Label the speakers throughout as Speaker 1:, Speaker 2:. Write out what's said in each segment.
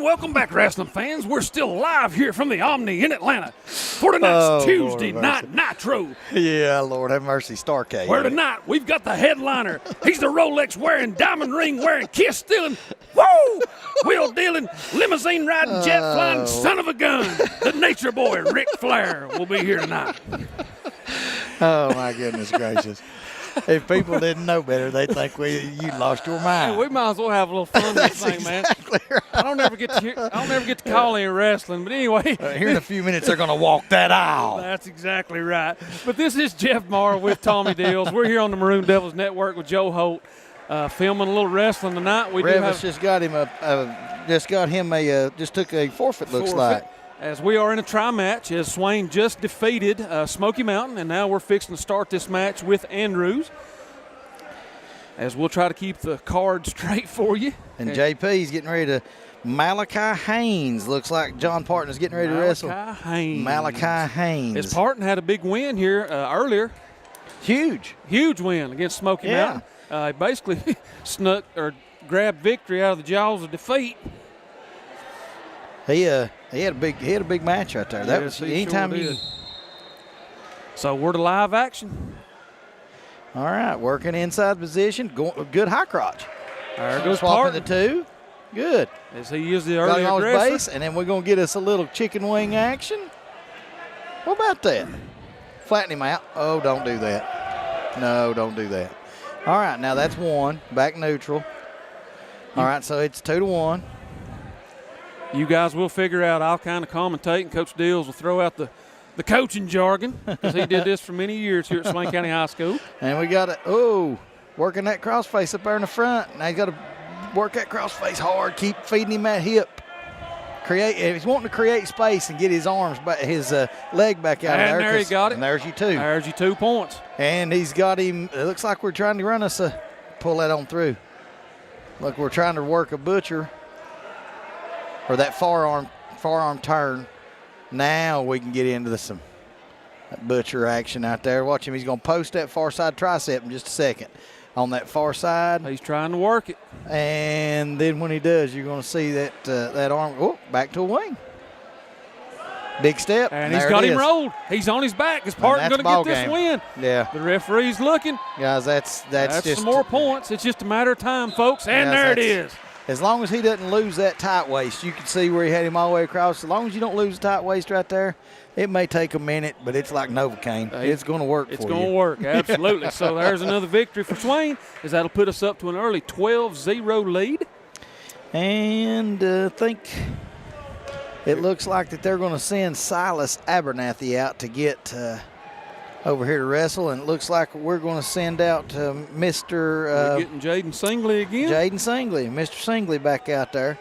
Speaker 1: welcome back, wrestling fans. We're still live here from the Omni in Atlanta for tonight's Tuesday Night Nitro.
Speaker 2: Yeah, Lord have mercy, Starcade.
Speaker 1: Where tonight we've got the headliner. He's the Rolex-wearing, diamond-ring-wearing, kiss-stealing, woo, wheel-dealing, limousine-riding, jet-flying son of a gun. The nature boy, Ric Flair, will be here tonight.
Speaker 2: Oh, my goodness gracious. If people didn't know better, they'd think you lost your mind.
Speaker 3: Hey, we might as well have a little fun with this thing, man.
Speaker 2: Right.
Speaker 3: I don't ever get to call any wrestling, but anyway.
Speaker 2: Here in a few minutes, they're going to walk that aisle.
Speaker 3: That's exactly right. But this is Jeff Morrow with Tommy Deals. We're here on the Maroon Devils Network with Joe Holt, filming a little wrestling tonight.
Speaker 2: Just took a forfeit, looks like.
Speaker 3: As we are in a tri-match, as Swain just defeated Smoky Mountain, and now we're fixing to start this match with Andrews. As we'll try to keep the card straight for you.
Speaker 2: And JP's getting ready to Malachi Haynes. Looks like John Parton's getting ready to wrestle. Malachi Haynes.
Speaker 3: His Parton had a big win here earlier.
Speaker 2: Huge
Speaker 3: win against Smoky Mountain. He basically grabbed victory out of the jaws of defeat.
Speaker 2: He had a big match right there. That was anytime you.
Speaker 3: So we're to live action.
Speaker 2: All right, working inside position, good high crotch.
Speaker 3: There goes
Speaker 2: Swapping
Speaker 3: Parton.
Speaker 2: the two, good.
Speaker 3: As he used the early aggressor.
Speaker 2: Base, and then we're going to get us a little chicken wing action. What about that? Flatten him out. Oh, don't do that. No, don't do that. All right, now that's one, back neutral. All right, so it's 2-1.
Speaker 3: You guys will figure out. I'll kind of commentate, and Coach Deals will throw out the coaching jargon because he did this for many years here at Swain County High School.
Speaker 2: And we got working that crossface up there in the front. Now he's got to work that crossface hard. Keep feeding him that hip. If he's wanting to create space and get his arms back, his leg back out of there.
Speaker 3: And there he got it.
Speaker 2: And there's your two.
Speaker 3: There's your 2 points.
Speaker 2: And he's got him. It looks like we're trying to run us pull that on through. Look, we're trying to work a butcher. Or that forearm turn. Now we can get into some butcher action out there. Watch him. He's going to post that far side tricep in just a second. On that far side.
Speaker 3: He's trying to work it.
Speaker 2: And then when he does, you're going to see that arm back to a wing. Big step.
Speaker 3: And he's got him rolled. He's on his back. His partner's going to get this win.
Speaker 2: Yeah.
Speaker 3: The referee's looking.
Speaker 2: Guys, that's just
Speaker 3: some more points. It's just a matter of time, folks. And there it is.
Speaker 2: As long as he doesn't lose that tight waist, you can see where he had him all the way across. As long as you don't lose the tight waist right there, it may take a minute, but it's like Novocaine. It's going to work for you.
Speaker 3: It's going to work, absolutely. So there's another victory for Swain, as that'll put us up to an early 12-0 lead.
Speaker 2: And I think it looks like that they're going to send Silas Abernathy out to get over here to wrestle, and it looks like we're going to send out Mr.
Speaker 3: We're getting Jaden Singley again.
Speaker 2: Jaden Singley, Mr. Singley back out there.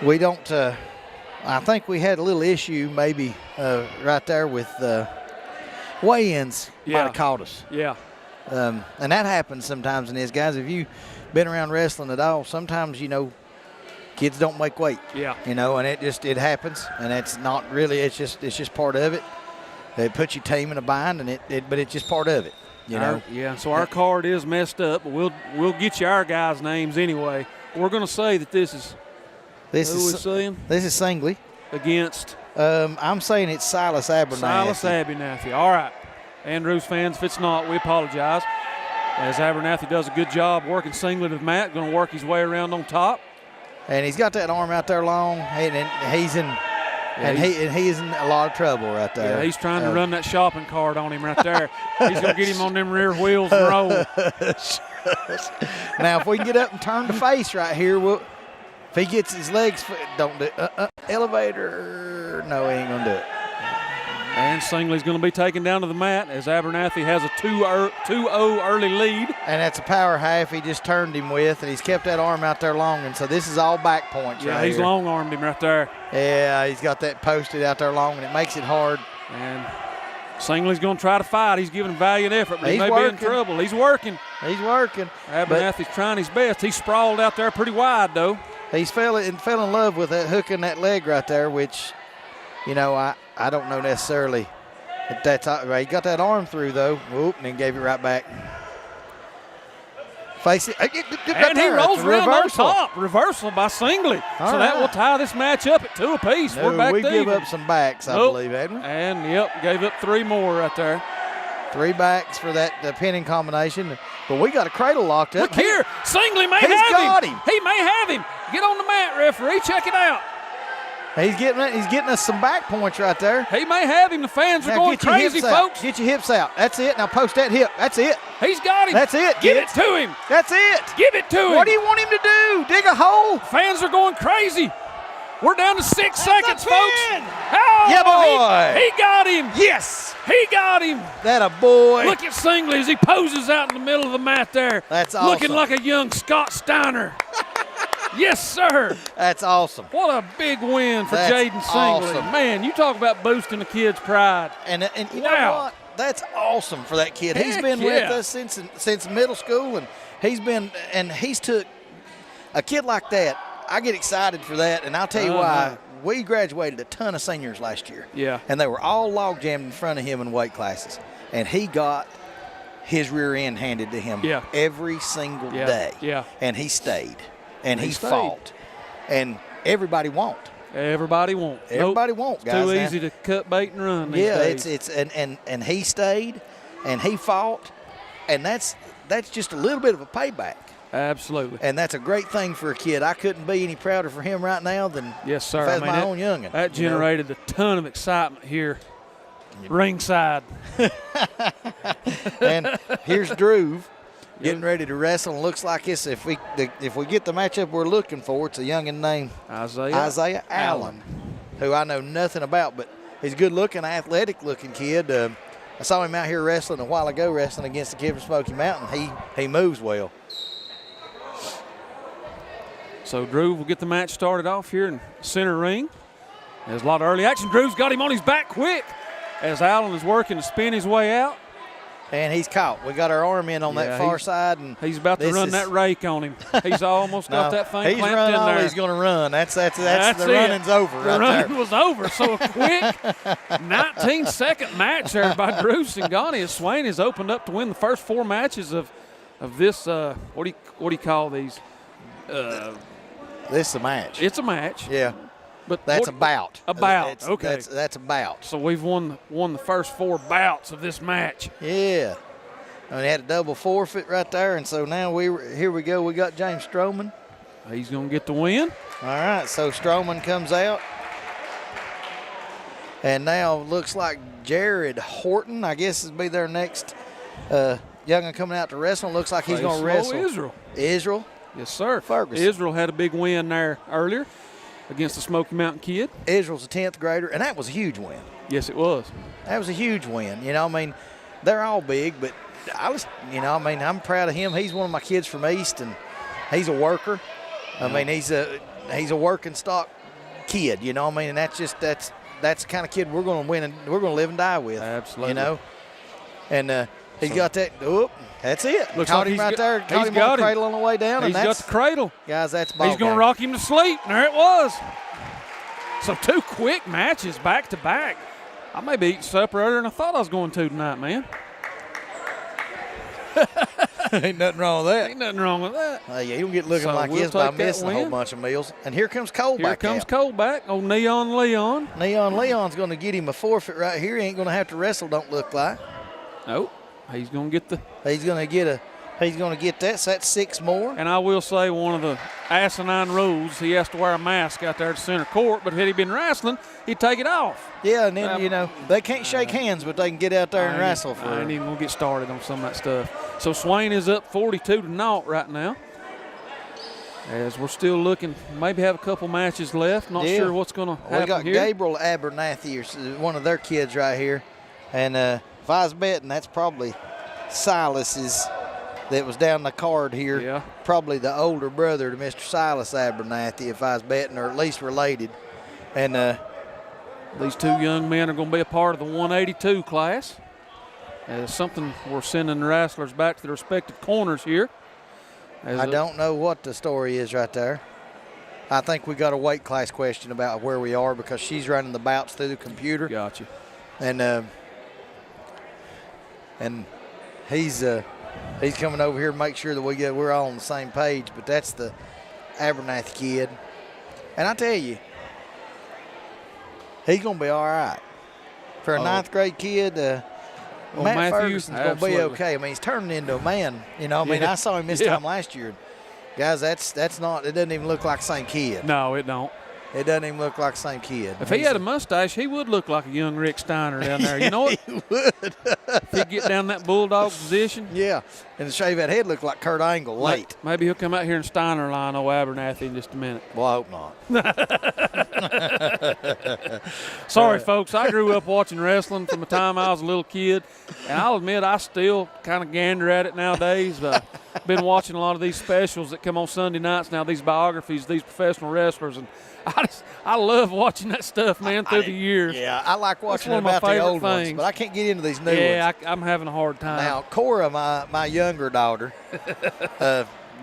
Speaker 2: We don't. I think we had a little issue maybe right there with weigh-ins. Might have caught us.
Speaker 3: Yeah.
Speaker 2: And that happens sometimes in this, guys. If you've been around wrestling at all, sometimes kids don't make weight.
Speaker 3: Yeah.
Speaker 2: And it happens, and it's not really. It's just part of it. It puts your team in a bind, but it's just part of it,
Speaker 3: Yeah, so our card is messed up, but we'll get you our guys' names anyway. We're going to say that this is
Speaker 2: Singley
Speaker 3: against.
Speaker 2: I'm saying it's Silas Abernathy.
Speaker 3: Silas Abernathy. All right, Andrews fans, if it's not, we apologize. As Abernathy does a good job working Singley to the mat, going to work his way around on top.
Speaker 2: And he's got that arm out there long, and he's in. He is in a lot of trouble right there.
Speaker 3: Yeah, he's trying to run that shopping cart on him right there. He's going to get him on them rear wheels and roll.
Speaker 2: Now, if we can get up and turn the face right here, if he gets his legs, don't do it. Elevator. No, he ain't going to do it.
Speaker 3: And Singley's going to be taken down to the mat as Abernathy has a 2-0 early lead.
Speaker 2: And that's a power half he just turned him with, and he's kept that arm out there long. And so this is all back points right here.
Speaker 3: Yeah, he's long-armed him right there.
Speaker 2: Yeah, he's got that posted out there long, and it makes it hard.
Speaker 3: And Singley's going to try to fight. He's giving valiant effort, but he may be in trouble. He's working. Abernathy's trying his best. He's sprawled out there pretty wide, though.
Speaker 2: He's fell in love with that hooking that leg right there, which, I don't know necessarily if that's right. He got that arm through, though. Whoop, and then gave it right back. Face it.
Speaker 3: And he rolls around on top. Reversal by Singley. So that will tie this match up at 2 apiece.
Speaker 2: No,
Speaker 3: We're back
Speaker 2: we
Speaker 3: to
Speaker 2: give
Speaker 3: even.
Speaker 2: up some backs, I believe, hadn't we?
Speaker 3: And, gave up 3 more right there.
Speaker 2: 3 backs for that pinning combination. But we got a cradle locked up.
Speaker 3: Look here. Singley may
Speaker 2: He's
Speaker 3: have
Speaker 2: got
Speaker 3: him.
Speaker 2: him.
Speaker 3: He may have him. Get on the mat, referee. Check it out.
Speaker 2: He's getting us some back points right there.
Speaker 3: He may have him. The fans are
Speaker 2: Now
Speaker 3: going
Speaker 2: get your
Speaker 3: crazy,
Speaker 2: hips out.
Speaker 3: folks.
Speaker 2: Get your hips out. That's it. Now post that hip. That's it.
Speaker 3: He's got him.
Speaker 2: That's it.
Speaker 3: Give it to him.
Speaker 2: That's it.
Speaker 3: Give it to him.
Speaker 2: What do you want him to do? Dig a hole?
Speaker 3: Fans are going crazy. We're down to 6 seconds,
Speaker 2: a
Speaker 3: folks.
Speaker 2: pin.
Speaker 3: Oh,
Speaker 2: Yeah, boy.
Speaker 3: He got him.
Speaker 2: Yes.
Speaker 3: He got him.
Speaker 2: That a boy.
Speaker 3: Look at Singley as he poses out in the middle of the mat there.
Speaker 2: That's
Speaker 3: Looking
Speaker 2: awesome.
Speaker 3: like a young Scott Steiner. Yes, sir.
Speaker 2: That's awesome.
Speaker 3: What a big win for
Speaker 2: That's
Speaker 3: Jaden Singley.
Speaker 2: awesome.
Speaker 3: Man, you talk about boosting the kid's pride.
Speaker 2: And you know
Speaker 3: Wow.
Speaker 2: what? That's awesome for that kid. He's
Speaker 3: Heck
Speaker 2: been
Speaker 3: yeah.
Speaker 2: with us since middle school, and he's took a kid like that. I get excited for that, and I'll tell you why. We graduated a ton of seniors last year.
Speaker 3: Yeah.
Speaker 2: And they were all log jammed in front of him in weight classes, and he got his rear end handed to him every single day.
Speaker 3: Yeah.
Speaker 2: And he stayed, and he
Speaker 3: stayed.
Speaker 2: fought, and everybody won't.
Speaker 3: Everybody won't.
Speaker 2: Everybody won't,
Speaker 3: It's
Speaker 2: guys.
Speaker 3: too
Speaker 2: Now,
Speaker 3: easy to cut bait and run these days.
Speaker 2: it's and he stayed, and he fought, and that's just a little bit of a payback.
Speaker 3: Absolutely.
Speaker 2: And that's a great thing for a kid. I couldn't be any prouder for him right now than
Speaker 3: Yes, sir.
Speaker 2: if I was my
Speaker 3: that,
Speaker 2: own youngin'.
Speaker 3: That
Speaker 2: you know?
Speaker 3: generated a ton of excitement here ringside.
Speaker 2: And here's Drew getting ready to wrestle, and looks like this. If we get the matchup we're looking for, it's a youngin' named Isaiah Allen, who I know nothing about, but he's a good-looking, athletic-looking kid. I saw him out here wrestling a while ago, wrestling against the kid from Smoky Mountain. He moves well.
Speaker 3: So Drew will get the match started off here in center ring. There's a lot of early action. Drew's got him on his back quick as Allen is working to spin his way out.
Speaker 2: And he's caught. We got our arm in on that far side, and
Speaker 3: he's about to run that rake on him. He's almost got that thing
Speaker 2: he's
Speaker 3: clamped
Speaker 2: run
Speaker 3: in
Speaker 2: all
Speaker 3: there.
Speaker 2: he's going to run. That's the
Speaker 3: it.
Speaker 2: running's over
Speaker 3: The
Speaker 2: right
Speaker 3: running
Speaker 2: there.
Speaker 3: was over. So a quick 19-second match there by Drew Singani as Swain has opened up to win the first 4 matches of this. What do you call these?
Speaker 2: This is a match.
Speaker 3: It's a match.
Speaker 2: Yeah.
Speaker 3: But
Speaker 2: That's a bout.
Speaker 3: Okay.
Speaker 2: That's a bout.
Speaker 3: So we've won the first 4 bouts of this match.
Speaker 2: Yeah. And we had a double forfeit right there, and so now here we go. We got James Stroman.
Speaker 3: He's going to get the win.
Speaker 2: All right, so Stroman comes out. And now looks like Jared Horton, I guess, will be their next young'un coming out to wrestle. Looks like he's going to wrestle. Israel.
Speaker 3: Yes, sir.
Speaker 2: Ferguson.
Speaker 3: Israel had a big win there earlier against the Smoky Mountain kid.
Speaker 2: Israel's a 10th grader, and that was a huge win.
Speaker 3: Yes, it was.
Speaker 2: That was a huge win. You know, I mean, they're all big, but I'm proud of him. He's one of my kids from East, and he's a worker. I mean, he's a working stock kid. You know, I mean, and that's the kind of kid we're going to win and we're going to live and die with.
Speaker 3: Absolutely.
Speaker 2: You know, and he's got that. Oh, that's it.
Speaker 3: Looks
Speaker 2: Caught
Speaker 3: like
Speaker 2: him right there.
Speaker 3: He's
Speaker 2: Caught him on the cradle on the way down.
Speaker 3: He's got the cradle.
Speaker 2: Guys, that's ball
Speaker 3: He's going to
Speaker 2: game.
Speaker 3: rock him to sleep. And there it was. So 2 quick matches back to back. I may be eating supper earlier than I thought I was going to tonight, man.
Speaker 2: Ain't nothing wrong with that.
Speaker 3: Ain't nothing wrong with that.
Speaker 2: Yeah, you don't get looking
Speaker 3: So
Speaker 2: like
Speaker 3: we'll
Speaker 2: this by
Speaker 3: take that
Speaker 2: missing a whole
Speaker 3: win.
Speaker 2: bunch of meals. And here comes Cole
Speaker 3: Here
Speaker 2: back
Speaker 3: comes
Speaker 2: out.
Speaker 3: Cole back. Oh, Neon Leon.
Speaker 2: Neon Leon's going to get him a forfeit right here. He ain't going to have to wrestle, don't look like.
Speaker 3: Nope. He's going to get the.
Speaker 2: He's going to get that, so that's 6 more.
Speaker 3: And I will say one of the asinine rules, he has to wear a mask out there at center court, but had he been wrestling, he'd take it off.
Speaker 2: Yeah, and then, they can't shake hands, but they can get out there and wrestle for
Speaker 3: I ain't even going to get started on some of that stuff. So Swain is up 42-0 right now. As we're still looking, maybe have a couple matches left. Not sure what's going to happen
Speaker 2: We got
Speaker 3: here.
Speaker 2: Gabriel Abernathy, one of their kids right here. And if I was betting, that's probably Silas's that was down the card here.
Speaker 3: Yeah.
Speaker 2: Probably the older brother to Mr. Silas Abernathy, if I was betting, or at least related. And
Speaker 3: these 2 young men are going to be a part of the 182 class. Something we're sending the wrestlers back to their respective corners here.
Speaker 2: I don't know what the story is right there. I think we got a weight class question about where we are because she's running the bouts through the computer.
Speaker 3: Gotcha.
Speaker 2: And he's He's coming over here to make sure that we're all on the same page. But that's the Abernathy kid. And I tell you, he's going to be all right. For a ninth grade kid, Matt Ferguson's going to be okay. I mean, he's turning into a man. You know, I mean, I saw him this time last year. Guys, that's not – it doesn't even look like the same kid.
Speaker 3: No, it don't.
Speaker 2: It doesn't even look like the same kid.
Speaker 3: If he had a mustache, he would look like a young Rick Steiner down there. You know what?
Speaker 2: He would.
Speaker 3: If he'd get down that bulldog position.
Speaker 2: Yeah, and to shave that head look like Kurt Angle late.
Speaker 3: Maybe he'll come out here and Steiner line old Abernathy in just a minute.
Speaker 2: Well, I hope not.
Speaker 3: Sorry, folks. I grew up watching wrestling from the time I was a little kid, and I'll admit I still kind of gander at it nowadays. Been watching a lot of these specials that come on Sunday nights now, these biographies, these professional wrestlers, and I love watching that stuff, man, through the years.
Speaker 2: Yeah, I like watching
Speaker 3: one of my
Speaker 2: about the old
Speaker 3: favorite
Speaker 2: ones,
Speaker 3: things.
Speaker 2: but I can't get into these new ones.
Speaker 3: Yeah, I'm having a hard time.
Speaker 2: Now, Cora, my younger daughter,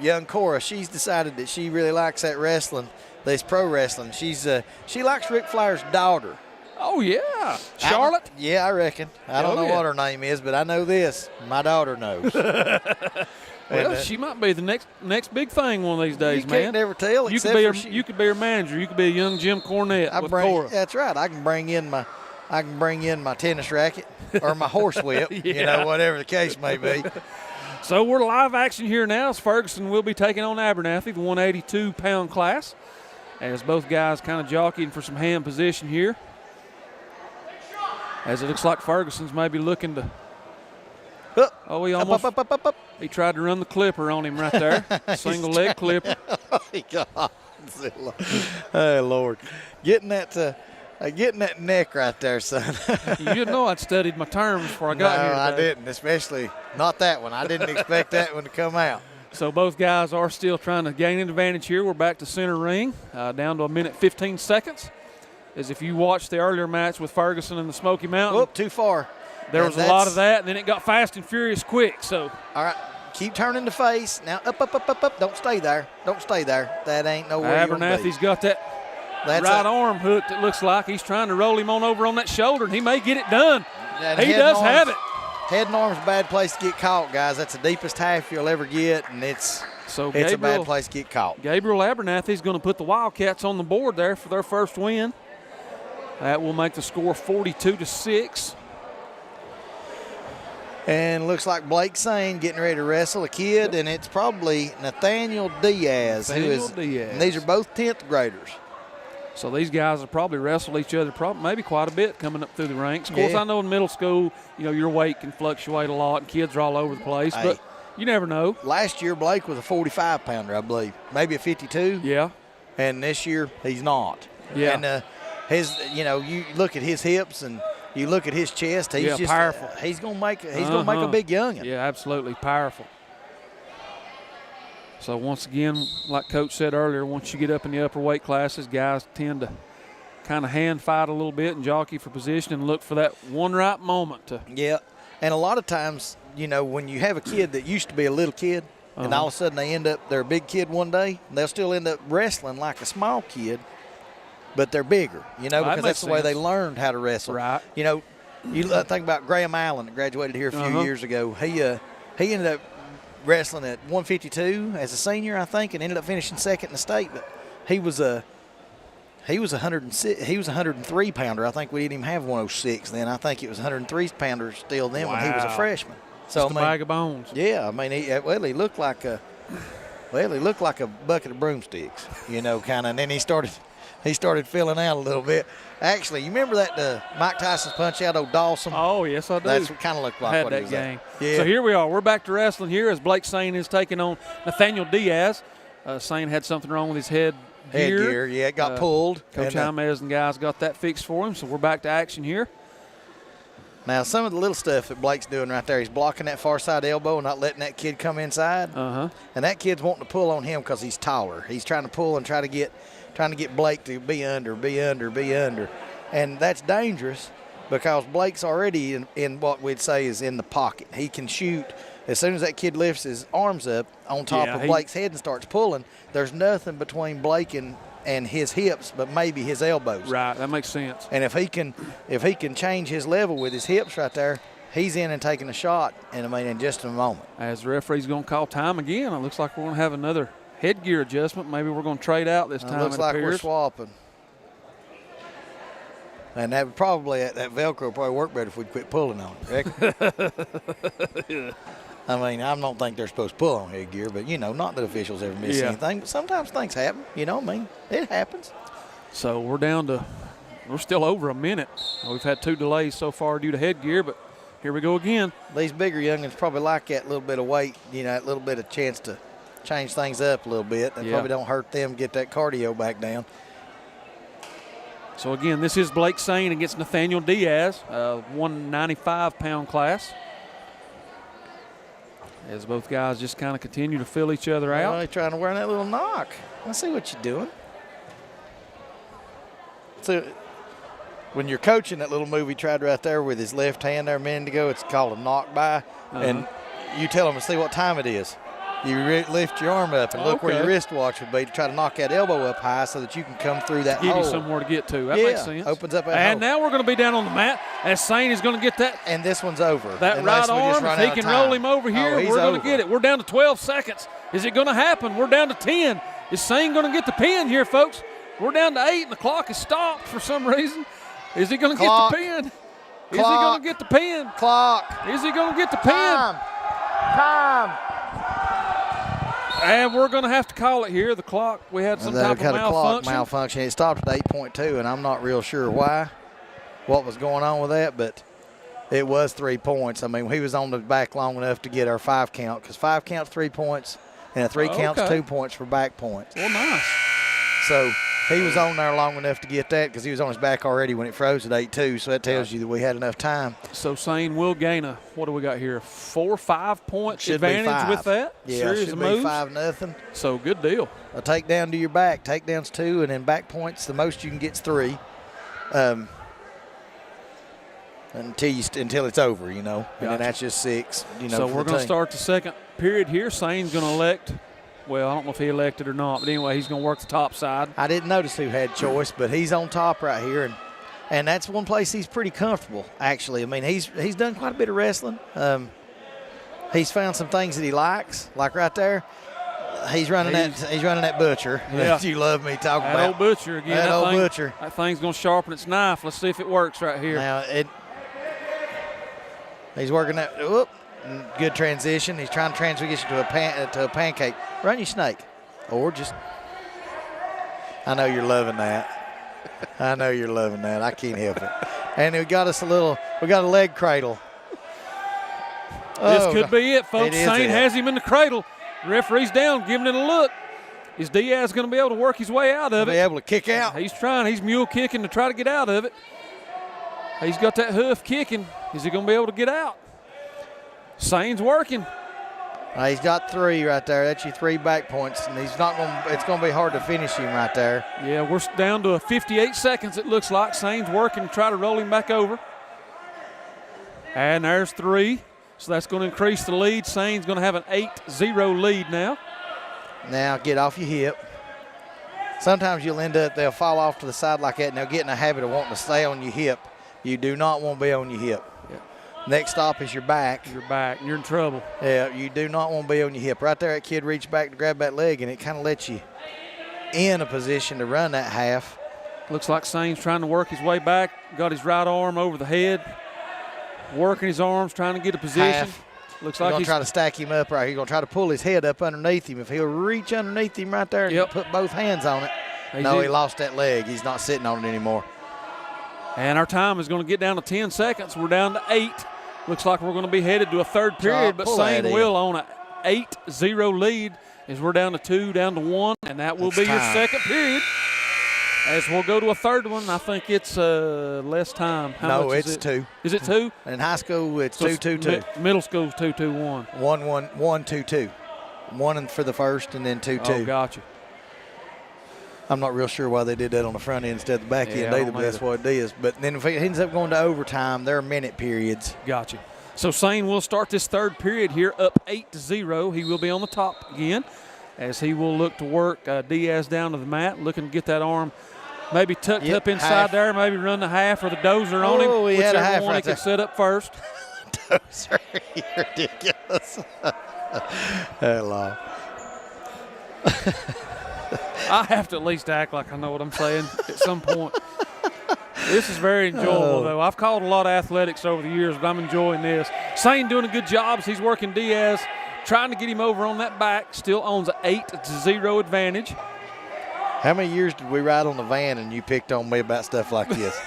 Speaker 2: young Cora, she's decided that she really likes that wrestling, this pro wrestling. She likes Ric Flair's daughter.
Speaker 3: Oh, yeah. Charlotte?
Speaker 2: Yeah, I reckon. I don't know what her name is, but I know this. My daughter knows.
Speaker 3: Well, she might be the next big thing one of these days, man.
Speaker 2: You can't never tell.
Speaker 3: You could be her manager. You could be a young Jim Cornette with Cora.
Speaker 2: That's right. I can bring in my tennis racket or my horsewhip. You know, whatever the case may be.
Speaker 3: So we're live action here now as Ferguson will be taking on Abernathy, the 182-pound class, as both guys kind of jockeying for some hand position here. As it looks like Ferguson's maybe looking to. Oh, he almost.
Speaker 2: Up.
Speaker 3: He tried to run the clipper on him right there. Single leg clipper.
Speaker 2: Oh, Lord. Getting that neck right there, son.
Speaker 3: You didn't know I'd studied my terms before I got here.
Speaker 2: No, I didn't, especially not that one. I didn't expect that one to come out.
Speaker 3: So both guys are still trying to gain an advantage here. We're back to center ring, down to 1:15 seconds. As if you watched the earlier match with Ferguson and the Smoky Mountain.
Speaker 2: Whoop, too far.
Speaker 3: There was a lot of that, and then it got fast and furious quick. So,
Speaker 2: all right, keep turning the face. Now up. Don't stay there. That ain't nowhere you want to be.
Speaker 3: Abernathy's got that right arm hook that looks like he's trying to roll him on over on that shoulder, and he may get it done. He does have it.
Speaker 2: Head and arm's a bad place to get caught, guys. That's the deepest half you'll ever get, and it's a bad place to get caught.
Speaker 3: Gabriel Abernathy's going to put the Wildcats on the board there for their first win. That will make the score 42-6.
Speaker 2: And looks like Blake Swain getting ready to wrestle a kid, and it's probably Nathaniel Diaz. And these are both 10th graders.
Speaker 3: So these guys have probably wrestled each other maybe quite a bit coming up through the ranks. Of course, I know in middle school, your weight can fluctuate a lot, and kids are all over the place, but you never know. Last
Speaker 2: year, Blake was a 45-pounder, I believe, maybe a 52.
Speaker 3: Yeah.
Speaker 2: And this year, he's not.
Speaker 3: Yeah.
Speaker 2: And you look at his hips and you look at his chest. He's just
Speaker 3: powerful.
Speaker 2: He's gonna make a big youngin.
Speaker 3: Yeah, absolutely powerful. So once again, like Coach said earlier, once you get up in the upper weight classes, guys tend to kind of hand fight a little bit and jockey for position and look for that one right moment to.
Speaker 2: Yeah, and a lot of times, when you have a kid that used to be a little kid, and all of a sudden they're a big kid one day, and they'll still end up wrestling like a small kid. But they're bigger, because that's the way they learned how to wrestle.
Speaker 3: Right.
Speaker 2: You think about Graham Allen that graduated here a few years ago. He ended up wrestling at 152 as a senior, I think, and ended up finishing second in the state. But he was a 103 pounder. I think we didn't even have 106 then. I think it was 103 pounder still then when he was a freshman.
Speaker 3: So just a bag of bones.
Speaker 2: Yeah, he looked like a bucket of broomsticks, kind of. And then he started filling out a little bit. Actually, you remember that Mike Tyson's punch out old Dawson?
Speaker 3: Oh, yes, I do.
Speaker 2: That's what kind of looked like
Speaker 3: Had
Speaker 2: what
Speaker 3: that
Speaker 2: he was
Speaker 3: game.
Speaker 2: Yeah.
Speaker 3: So here we are. We're back to wrestling here as Blake Swain is taking on Nathaniel Diaz. Swain had something wrong with his head gear.
Speaker 2: Yeah, it got pulled.
Speaker 3: Coach Jaimez and guys got that fixed for him, so we're back to action here.
Speaker 2: Now, some of the little stuff that Blake's doing right there, he's blocking that far side elbow and not letting that kid come inside. And that kid's wanting to pull on him because he's taller. He's trying to pull and trying to get Blake to be under. And that's dangerous because Blake's already in what we'd say is in the pocket. He can shoot. As soon as that kid lifts his arms up on top of Blake's head and starts pulling, there's nothing between Blake and his hips but maybe his elbows.
Speaker 3: Right, that makes sense.
Speaker 2: And if he can change his level with his hips right there, he's in and taking a shot in just a moment.
Speaker 3: As the referee's going to call time again, it looks like we're going to have another headgear adjustment. Maybe we're going to trade out this time.
Speaker 2: It looks like
Speaker 3: appears.
Speaker 2: we're swapping. And that would probably, that Velcro would probably work better if we'd quit pulling on it.
Speaker 3: Yeah.
Speaker 2: I mean, I don't think they're supposed to pull on headgear, but, not that officials ever miss anything. But sometimes things happen. It happens.
Speaker 3: So we're still over a minute. We've had 2 delays so far due to headgear, but here we go again.
Speaker 2: These bigger youngins probably like that little bit of weight, that little bit of chance to change things up a little bit. It probably don't hurt them get that cardio back down.
Speaker 3: So, again, this is Blake Swain against Nathaniel Diaz, 195-pound class. As both guys just kind of continue to fill each other out.
Speaker 2: They're trying to wear that little knock. I see what you're doing. So, when you're coaching, that little move he tried right there with his left hand there a minute ago, it's called a knock by. And you tell him to see what time it is. You lift your arm up and look where your wristwatch would be to try to knock that elbow up high so that you can come through that hole.
Speaker 3: Give you somewhere to get to. That makes sense.
Speaker 2: Opens up that
Speaker 3: and
Speaker 2: hole.
Speaker 3: Now we're going to be down on the mat as Swain is going to get that.
Speaker 2: And this one's over.
Speaker 3: That right arm, if he can roll him over here, we're going to get it. We're down to 12 seconds. Is it going to happen? We're down to 10. Is Swain going to get the pin here, folks? We're down to 8 and the clock is stopped for some reason. Is he going to get the pin? Is he going to get the pin?
Speaker 2: Clock.
Speaker 3: Is he going to get the pin?
Speaker 2: Time.
Speaker 3: And we're going to have to call it here. The clock, we had some type of
Speaker 2: malfunction. It stopped at 8.2, and I'm not real sure what was going on with that, but it was 3 points. I mean, he was on the back long enough to get our 5 count, because 5 counts 3 points, and a 3 counts 2 points for back points.
Speaker 3: Well, nice.
Speaker 2: So he was on there long enough to get that because he was on his back already when it froze at 8-2, so that tells you that we had enough time.
Speaker 3: So Swain will gain what do we got here, 4 or 5 point advantage with that?
Speaker 2: Yeah, should be 5-0.
Speaker 3: So good deal.
Speaker 2: A takedown to your back. Takedown's 2, and then back points, the most you can get's 3. Until it's over, and then that's just 6.
Speaker 3: So we're going to start the second period here. Swain's going to elect. Well, I don't know if he elected or not, but anyway, he's going to work the top side.
Speaker 2: I didn't notice who had choice, but he's on top right here, and that's one place he's pretty comfortable, actually. I mean, he's done quite a bit of wrestling. He's found some things that he likes, like right there. He's running that butcher that you love me talking about.
Speaker 3: That old butcher again.
Speaker 2: That old butcher.
Speaker 3: That thing's going to sharpen its knife. Let's see if it works right here.
Speaker 2: Now he's working that. Whoop. Good transition. He's trying to transition to a pancake. Run your snake. Or just. I know you're loving that. I can't help it. And we got a leg cradle.
Speaker 3: This could be it, folks. Swain has him in the cradle. The referee's down, giving it a look. Is Diaz going to be able to work his way out of it?
Speaker 2: Be able to kick out.
Speaker 3: He's trying. He's mule kicking to try to get out of it. He's got that hoof kicking. Is he going to be able to get out? Swain's working.
Speaker 2: He's got 3 right there. That's your 3 back points, and it's going to be hard to finish him right there.
Speaker 3: Yeah, we're down to 58 seconds, it looks like. Swain's working to try to roll him back over. And there's 3. So that's going to increase the lead. Swain's going to have an 8-0 lead now.
Speaker 2: Now get off your hip. Sometimes they'll fall off to the side like that, and they'll get in a habit of wanting to stay on your hip. You do not want to be on your hip. Next stop is your back.
Speaker 3: Your back. You're in trouble.
Speaker 2: Yeah, you do not want to be on your hip. Right there, that kid reached back to grab that leg, and it kind of lets you in a position to run that half.
Speaker 3: Looks like Swain's trying to work his way back. Got his right arm over the head. Working his arms, trying to get a position.
Speaker 2: Half.
Speaker 3: Looks like
Speaker 2: he's going to try to stack him up right here. He's going to try to pull his head up underneath him. If he'll reach underneath him right there and put both hands on it. He lost that leg. He's not sitting on it anymore.
Speaker 3: And our time is going to get down to 10 seconds. We're down to 8. Looks like we're going to be headed to a third period, but Swain will on an 8-0 lead as we're down to 2, down to 1, and that will be your second period. As we'll go to a third one, I think it's less time. How much is it?
Speaker 2: 2.
Speaker 3: Is it 2?
Speaker 2: In high school, it's 2-2-2.
Speaker 3: Middle school's 2-2-1.
Speaker 2: 1-1-1-2-2. 1 for the first and then 2-2.
Speaker 3: Oh, gotcha.
Speaker 2: I'm not real sure why they did that on the front end instead of the back end either, but that's what it is. But then if it ends up going to overtime, there are minute periods.
Speaker 3: Gotcha. So Swain will start this third period here up 8-0. He will be on the top again as he will look to work Diaz down to the mat, looking to get that arm maybe tucked up inside there, maybe run the half or the dozer on him,
Speaker 2: he had a
Speaker 3: whichever
Speaker 2: half
Speaker 3: one
Speaker 2: right
Speaker 3: he can set up first.
Speaker 2: those are ridiculous. Hello.
Speaker 3: I have to at least act like I know what I'm saying at some point. This is very enjoyable, though. I've called a lot of athletics over the years, but I'm enjoying this. Swain doing a good job as he's working Diaz, trying to get him over on that back. Still owns an 8-0 advantage.
Speaker 2: How many years did we ride on the van and you picked on me about stuff like this?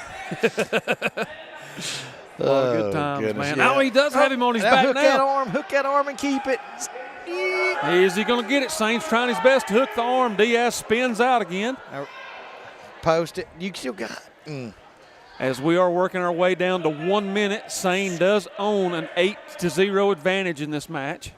Speaker 3: A lot of good times,
Speaker 2: goodness,
Speaker 3: man.
Speaker 2: yeah.
Speaker 3: Now he does have him on his back
Speaker 2: Hook that arm and keep it.
Speaker 3: Is he going to get it? Swain's trying his best to hook the arm. Diaz spins out again.
Speaker 2: Post it. You still got
Speaker 3: As we are working our way down to 1 minute, Swain does own an 8-0 advantage in this match.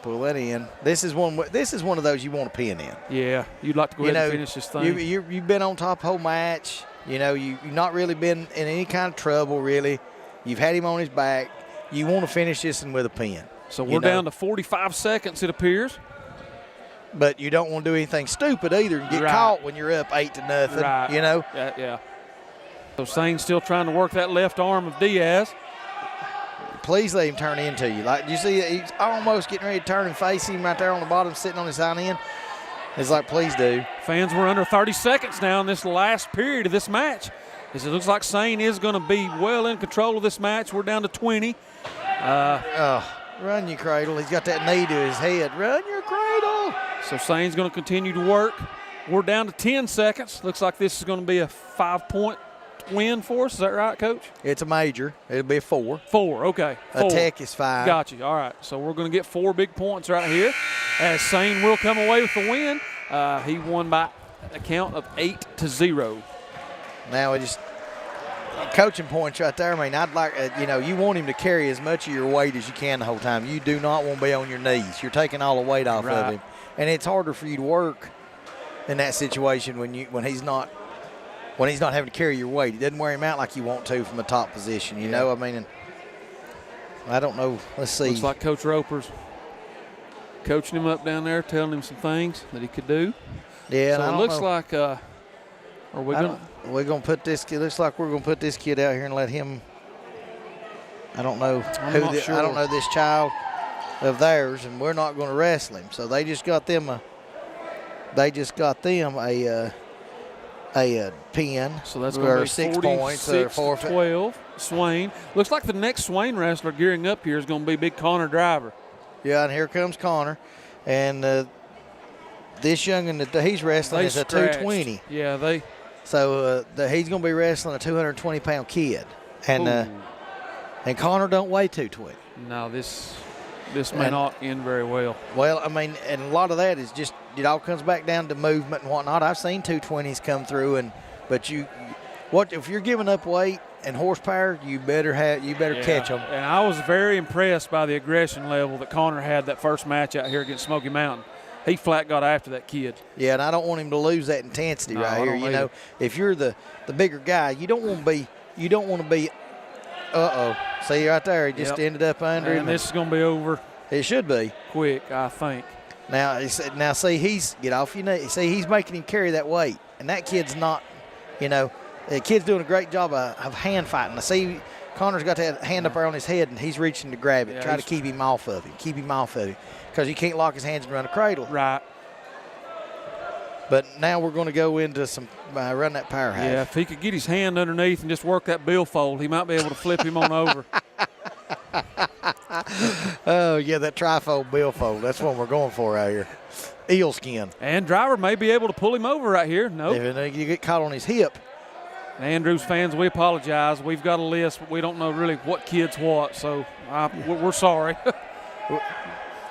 Speaker 2: Pull that in. This is one of those you want to pin in.
Speaker 3: Yeah, you'd like to go ahead and finish this thing.
Speaker 2: You've been on top the whole match. You've not really been in any kind of trouble, really. You've had him on his back. You want to finish this one with a pin.
Speaker 3: So we're down to 45 seconds, it appears.
Speaker 2: But you don't want to do anything stupid either and get caught when you're up 8-0,
Speaker 3: Right. Yeah. So Swain's still trying to work that left arm of Diaz.
Speaker 2: Please let him turn into you. Like, you see, he's almost getting ready to turn and face him right there on the bottom, sitting on his hind end. It's like, please do.
Speaker 3: Fans, we're under 30 seconds now in this last period of this match. As it looks like Swain is going to be well in control of this match. We're down to 20.
Speaker 2: Run your cradle. He's got that knee to his head. Run your cradle.
Speaker 3: So Swain's going to continue to work. We're down to 10 seconds. Looks like this is going to be a 5-point win for us. Is that right, Coach?
Speaker 2: It's a major. It'll be a 4.
Speaker 3: 4, okay. 4.
Speaker 2: A tech is 5.
Speaker 3: Got you. All right. So we're going to get 4 big points right here. As Swain will come away with the win. He won by a count of 8-0.
Speaker 2: Now we just coaching points right there. I mean, I'd like you want him to carry as much of your weight as you can the whole time. You do not want to be on your knees. You're taking all the weight off of him, and it's harder for you to work in that situation when he's not having to carry your weight. It doesn't wear him out like you want to from a top position. You know, I mean, and I don't know. Let's see.
Speaker 3: Looks like Coach Roper's coaching him up down there, telling him some things that he could do.
Speaker 2: Yeah,
Speaker 3: so
Speaker 2: and
Speaker 3: it looks like
Speaker 2: we're gonna put this kid. Looks like we're gonna put this kid out here and let him. I don't know I don't know this child of theirs, and we're not going to wrestle him. So they just got them a pin.
Speaker 3: So that's going to be
Speaker 2: 6 points or
Speaker 3: 12. Swain. Looks like the next Swain wrestler gearing up here is going to be big Connor Driver.
Speaker 2: Yeah, and here comes Connor, and this young'un that he's wrestling is a 220.
Speaker 3: Yeah,
Speaker 2: So he's going to be wrestling a 220-pound kid, and Connor don't weigh 220.
Speaker 3: No, this may not end very well.
Speaker 2: Well, I mean, and a lot of that is just it all comes back down to movement and whatnot. I've seen 220s come through, but if you're giving up weight and horsepower, you better catch them.
Speaker 3: And I was very impressed by the aggression level that Connor had that first match out here against Smoky Mountain. He flat got after that kid.
Speaker 2: Yeah, and I don't want him to lose that intensity right here. You know, if you're the bigger guy, you don't want to be. See right there, he just ended up under him.
Speaker 3: And this is going to be over.
Speaker 2: It should be
Speaker 3: quick, I think.
Speaker 2: Now see, he's get off your knee. See, he's making him carry that weight, and that kid's not. The kid's doing a great job of hand fighting. I see Connor's got that hand up there on his head, and he's reaching to grab it, try to keep him off of him, because he can't lock his hands and run a cradle.
Speaker 3: Right.
Speaker 2: But now we're going to go into some run that power half.
Speaker 3: Yeah, if he could get his hand underneath and just work that billfold, he might be able to flip him on over.
Speaker 2: Oh, yeah, that trifold billfold. That's what we're going for out here. Eel skin.
Speaker 3: And Driver may be able to pull him over right here. Nope.
Speaker 2: If you get caught on his hip.
Speaker 3: Andrews fans, we apologize. We've got a list, but we don't know really what kid's what, so we're sorry.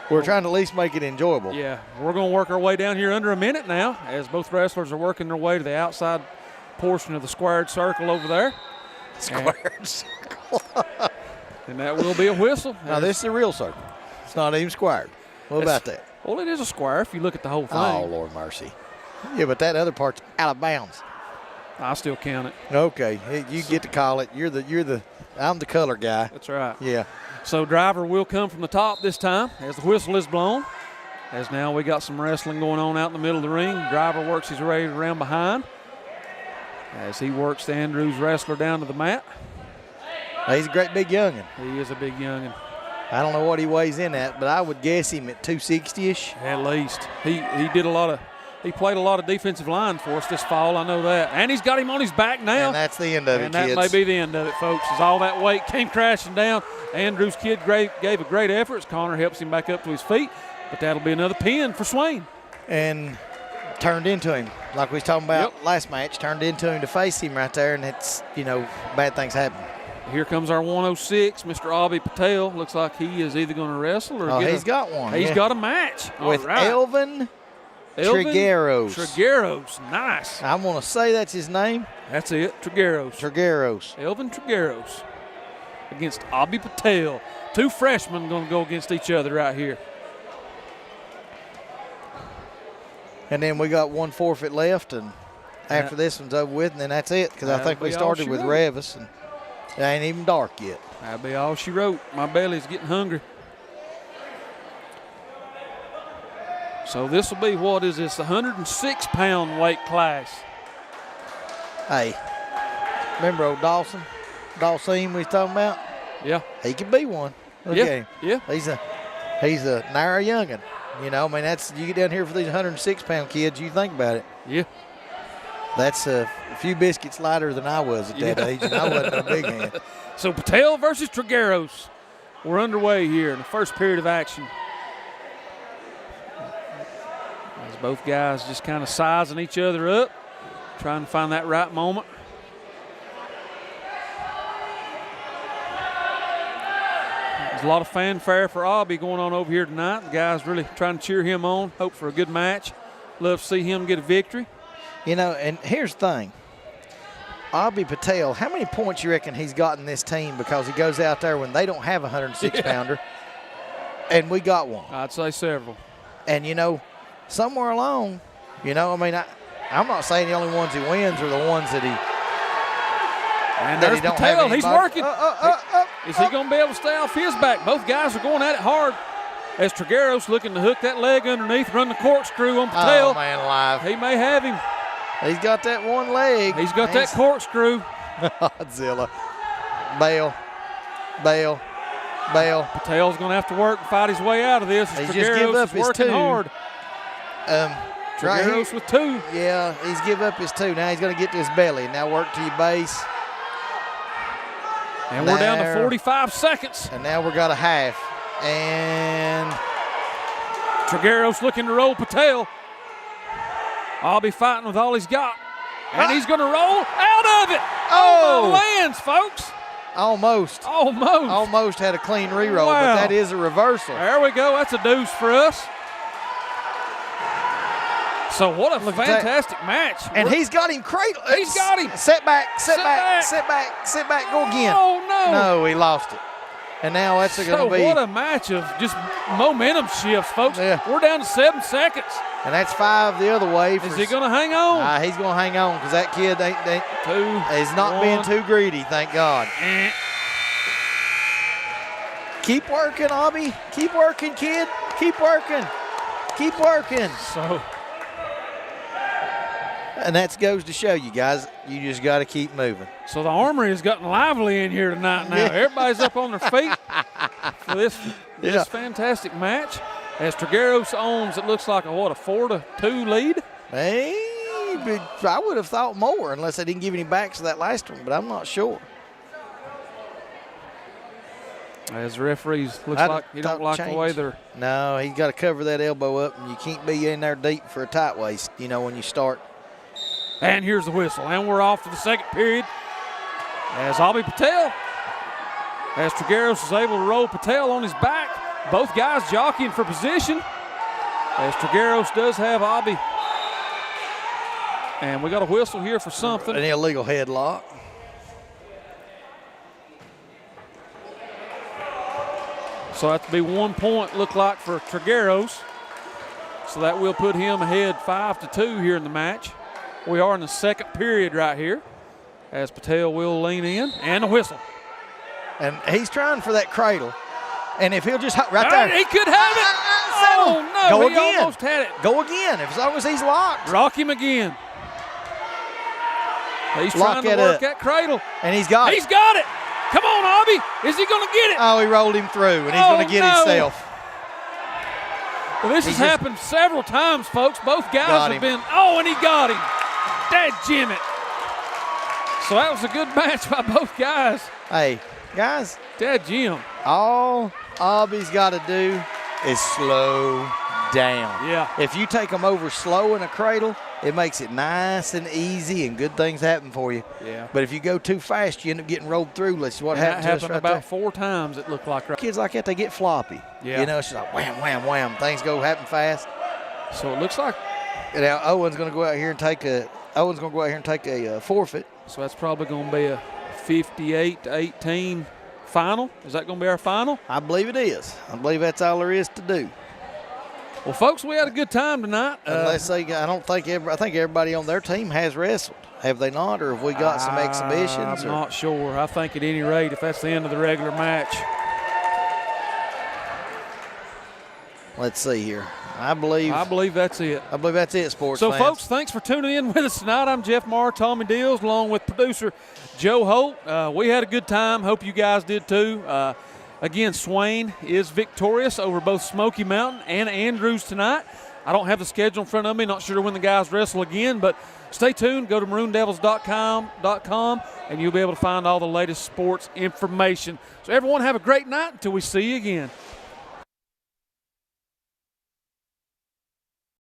Speaker 2: We're trying to at least make it enjoyable.
Speaker 3: Yeah, we're going to work our way down here under a minute now as both wrestlers are working their way to the outside portion of the squared circle over there.
Speaker 2: Squared circle.
Speaker 3: And that will be a whistle.
Speaker 2: Now, this is a real circle. It's not even squared. What about that?
Speaker 3: Well, it is a square if you look at the whole thing.
Speaker 2: Oh, Lord mercy. Yeah, but that other part's out of bounds.
Speaker 3: I still count it.
Speaker 2: Okay, you get to call it. I'm the color guy.
Speaker 3: That's right.
Speaker 2: Yeah.
Speaker 3: So Driver will come from the top this time as the whistle is blown. As now we got some wrestling going on out in the middle of the ring. Driver works his way around behind as he works the Andrews wrestler down to the mat.
Speaker 2: He's a great big youngin.
Speaker 3: He is a big youngin.
Speaker 2: I don't know what he weighs in at, but I would guess him at 260-ish.
Speaker 3: At least. He played a lot of defensive line for us this fall, I know that. And he's got him on his back now.
Speaker 2: And that's the end of it,
Speaker 3: and
Speaker 2: kids.
Speaker 3: that may be the end of it, folks, as all that weight came crashing down. Andrew's kid gave a great effort as Connor helps him back up to his feet. But that'll be another pin for Swain.
Speaker 2: And turned into him, like we was talking about last match, turned into him to face him right there, and it's, bad things happen.
Speaker 3: Here comes our 106, Mr. Abhi Patel. Looks like he is either going to wrestle or
Speaker 2: he's got one.
Speaker 3: He's got a match.
Speaker 2: With Elvin Trigueros.
Speaker 3: Trigueros, nice.
Speaker 2: I'm going to say that's his name.
Speaker 3: That's it, Trigueros. Elvin Trigueros against Abhi Patel. Two freshmen going to go against each other right here.
Speaker 2: And then we got one forfeit left, and after this one's over with, and then that's it, because I think we started with Revis, and it ain't even dark yet.
Speaker 3: That'll be all she wrote. My belly's getting hungry. So this will be, what is this, 106-pound weight class.
Speaker 2: Hey, remember old Dawson we was talking about?
Speaker 3: Yeah.
Speaker 2: He could be one. Look at him.
Speaker 3: Yeah.
Speaker 2: He's a narrow youngin'. That's, you get down here for these 106-pound kids, you think about it.
Speaker 3: Yeah.
Speaker 2: That's a few biscuits lighter than I was at that age, and I wasn't a big hand.
Speaker 3: So Patel versus Trigueros. We're underway here in the first period of action. As both guys just kind of sizing each other up, trying to find that right moment. There's a lot of fanfare for Abhi going on over here tonight. The guys really trying to cheer him on, hope for a good match. Love to see him get a victory.
Speaker 2: And here's the thing. Abhi Patel, how many points you reckon he's gotten this team because he goes out there when they don't have a 106-pounder, and we got one?
Speaker 3: I'd say several.
Speaker 2: And, somewhere along, I'm not saying the only ones he wins are the ones that he
Speaker 3: and there's Patel. He's working. Is he going to be able to stay off his back? Both guys are going at it hard. As Trigueros looking to hook that leg underneath, run the corkscrew on Patel.
Speaker 2: Oh, man alive.
Speaker 3: He may have him.
Speaker 2: He's got that one leg.
Speaker 3: He's got that corkscrew.
Speaker 2: Godzilla. Bail.
Speaker 3: Patel's going to have to work and fight his way out of this.
Speaker 2: He's just giving up his
Speaker 3: working
Speaker 2: two.
Speaker 3: Hard.
Speaker 2: Trigueros
Speaker 3: with two.
Speaker 2: Yeah, he's give up his two. Now he's going to get to his belly. Now work to your base.
Speaker 3: And we're down to 45 seconds.
Speaker 2: And now we've got a half. And
Speaker 3: Trigueros looking to roll Patel. I'll be fighting with all he's got. And he's going to roll out of it. Oh, lands, folks.
Speaker 2: Almost. Almost had a clean re-roll, but that is a reversal.
Speaker 3: There we go. That's a deuce for us. So what a fantastic match.
Speaker 2: And he's got him cradled.
Speaker 3: He's got him.
Speaker 2: Sit back, go again.
Speaker 3: Oh, no.
Speaker 2: No, he lost it. And now that's going to be.
Speaker 3: So what a match of just momentum shifts, folks.
Speaker 2: Yeah.
Speaker 3: We're down to 7 seconds.
Speaker 2: And that's 5 the other way.
Speaker 3: Is he going to hang on?
Speaker 2: He's going to hang on because that kid is not being too greedy, thank God. Keep working, Abhi. Keep working, kid. Keep working.
Speaker 3: So.
Speaker 2: And that goes to show you guys, you just got to keep moving.
Speaker 3: So the Armory has gotten lively in here tonight now. Everybody's up on their feet for this fantastic match. As Trigueros owns, it looks like a 4-2 lead?
Speaker 2: I would have thought more unless they didn't give any backs to that last one, but I'm not sure.
Speaker 3: As the referees, looks like he don't like the way they're.
Speaker 2: No, he's got to cover that elbow up, and you can't be in there deep for a tight waist, when you start.
Speaker 3: And here's the whistle, and we're off to the second period. As Abhi Patel, as Trigueros is able to roll Patel on his back. Both guys jockeying for position. As Trigueros does have Abhi. And we got a whistle here for something.
Speaker 2: An illegal headlock.
Speaker 3: So that to be 1 point, look like, for Trigueros. So that will put him ahead 5-2 here in the match. We are in the second period right here. As Patel will lean in. And a whistle.
Speaker 2: And he's trying for that cradle. And if he'll just there.
Speaker 3: He could have it. Oh, no.
Speaker 2: Go
Speaker 3: he
Speaker 2: again.
Speaker 3: Almost had it.
Speaker 2: Go again, as long as he's locked.
Speaker 3: Rock him again. He's trying to work that cradle.
Speaker 2: And he's got it.
Speaker 3: He's got it. Come on, Aubie. Is he going to get it?
Speaker 2: Oh, he rolled him through, and he's
Speaker 3: Oh,
Speaker 2: going to get
Speaker 3: no.
Speaker 2: himself.
Speaker 3: Well, this has happened several times, folks. Both guys have been. Oh, and he got him. Dadjimmit. So that was a good match by both guys.
Speaker 2: Hey, guys,
Speaker 3: Dadjim.
Speaker 2: all Aubie's got to do is slow down.
Speaker 3: Yeah.
Speaker 2: If you take them over slow in a cradle, it makes it nice and easy, and good things happen for you.
Speaker 3: Yeah.
Speaker 2: But if you go too fast, you end up getting rolled through. That's what happened to us right
Speaker 3: about
Speaker 2: there.
Speaker 3: 4 times, it looked like. Right.
Speaker 2: Kids like that, they get floppy.
Speaker 3: Yeah.
Speaker 2: You know, it's just like wham, wham, wham. Things happen fast.
Speaker 3: So it looks like.
Speaker 2: Now Owen's going to go out here and take a forfeit.
Speaker 3: So that's probably going to be a 58-18 final. Is that going to be our final?
Speaker 2: I believe it is. I believe that's all there is to do.
Speaker 3: Well, folks, we had a good time tonight.
Speaker 2: I think everybody on their team has wrestled. Have they not, or have we got some exhibitions?
Speaker 3: I'm not sure. I think at any rate, if that's the end of the regular match.
Speaker 2: Let's see here. I believe
Speaker 3: that's it.
Speaker 2: I believe that's it, sports
Speaker 3: So,
Speaker 2: fans.
Speaker 3: folks, thanks for tuning in with us tonight. I'm Jeff Marr, Tommy Dills, along with producer Joe Holt. We had a good time. Hope you guys did too. Again, Swain is victorious over both Smoky Mountain and Andrews tonight. I don't have the schedule in front of me. Not sure when the guys wrestle again, but stay tuned. Go to maroondevils.com, and you'll be able to find all the latest sports information. So, everyone, have a great night until we see you again.